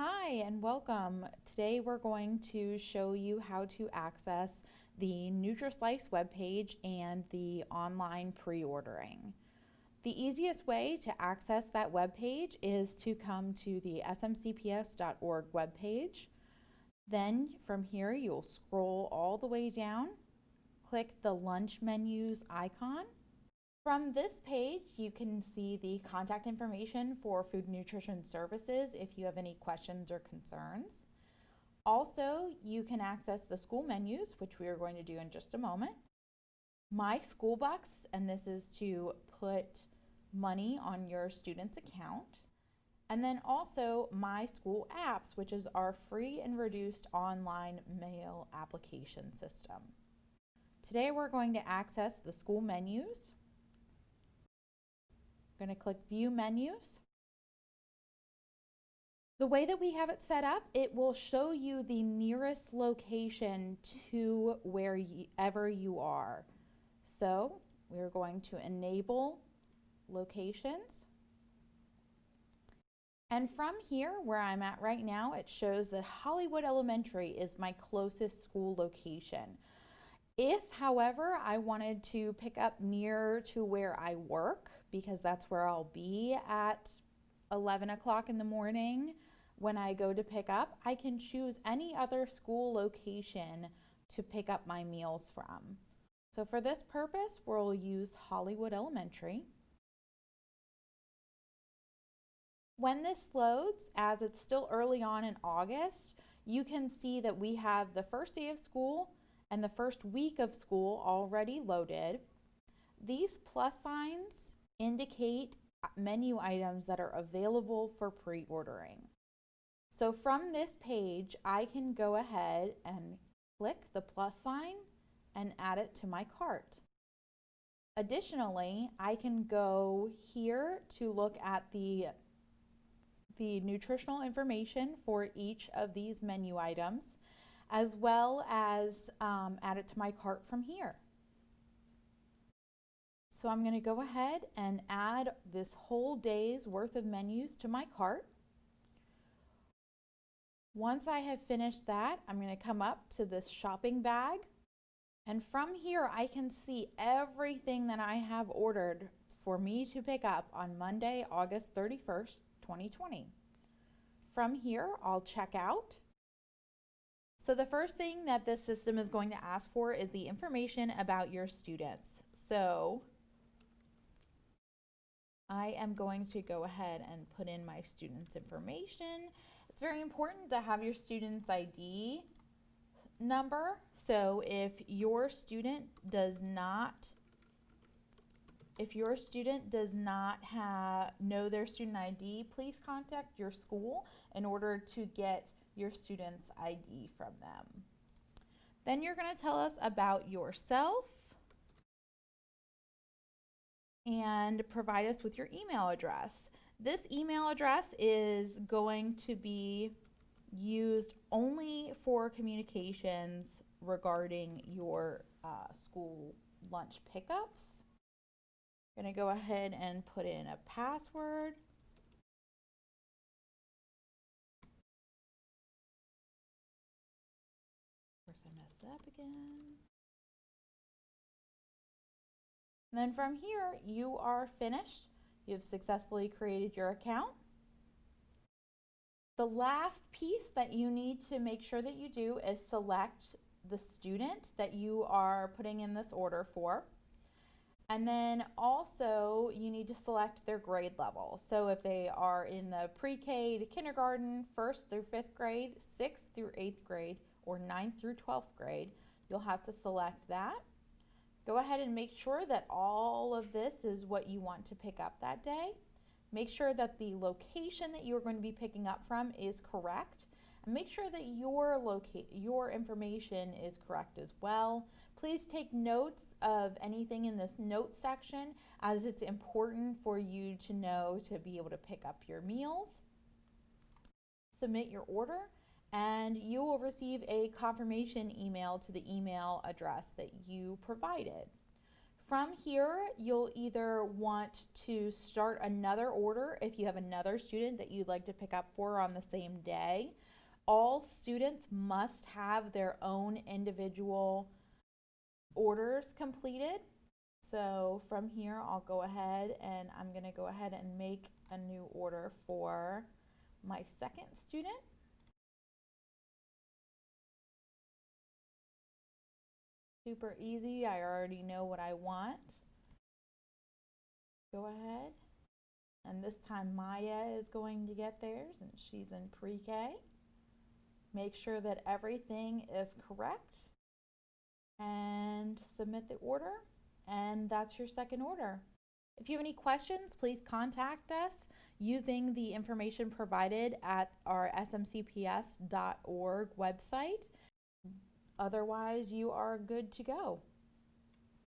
Hi and welcome. Today we're going to show you how to access the Nutrislice webpage and the online pre-ordering. The easiest way to access that webpage is to come to the smcps.org webpage. Then from here you'll scroll all the way down, click the lunch menus icon. From this page, you can see the contact information for Food Nutrition Services if you have any questions or concerns. Also, you can access the school menus, which we are going to do in just a moment. My School Bucks, and this is to put money on your student's account. And then also My School Apps, which is our free and reduced online mail application system. Today we're going to access the school menus. I'm going to click View Menus. The way that we have it set up, it will show you the nearest location to wherever you are. So we're going to enable locations. And from here, where I'm at right now, it shows that Hollywood Elementary is my closest school location. If, however, I wanted to pick up near to where I work, because that's where I'll be at 11 o'clock in the morning when I go to pick up, I can choose any other school location to pick up my meals from. So for this purpose, we'll use Hollywood Elementary. When this loads, as it's still early on in August, you can see that we have the first day of school and the first week of school already loaded. These plus signs indicate menu items that are available for pre-ordering. So from this page, I can go ahead and click the plus sign and add it to my cart. Additionally, I can go here to look at the nutritional information for each of these menu items, as well as add it to my cart from here. So I'm going to go ahead and add this whole day's worth of menus to my cart. Once I have finished that, I'm going to come up to this shopping bag. And from here, I can see everything that I have ordered for me to pick up on Monday, August 31st, 2020. From here, I'll check out. So the first thing that this system is going to ask for is the information about your students. So I am going to go ahead and put in my student's information. It's very important to have your student's ID number. So if your student does not know their student ID, please contact your school in order to get your student's ID from them. Then you're going to tell us about yourself and provide us with your email address. This email address is going to be used only for communications regarding your school lunch pickups. I'm going to go ahead and put in a password. Of course, I messed up again. And then from here, you are finished. You've successfully created your account. The last piece that you need to make sure that you do is select the student that you are putting in this order for. And then also you need to select their grade level. So if they are in the pre-K to kindergarten, 1st through 5th grade, 6th through 8th grade, or 9th through 12th grade, you'll have to select that. Go ahead and make sure that all of this is what you want to pick up that day. Make sure that the location that you're going to be picking up from is correct. And make sure that your information is correct as well. Please take notes of anything in this notes section, as it's important for you to know to be able to pick up your meals. Submit your order, and you will receive a confirmation email to the email address that you provided. From here, you'll either want to start another order if you have another student that you'd like to pick up for on the same day. All students must have their own individual orders completed. So from here, I'll go ahead and I'm going to go ahead and make a new order for my second student. Super easy. I already know what I want. Go ahead. And this time Maya is going to get theirs, and she's in pre-K. Make sure that everything is correct and submit the order. And that's your second order. If you have any questions, please contact us using the information provided at our smcps.org website. Otherwise, you are good to go.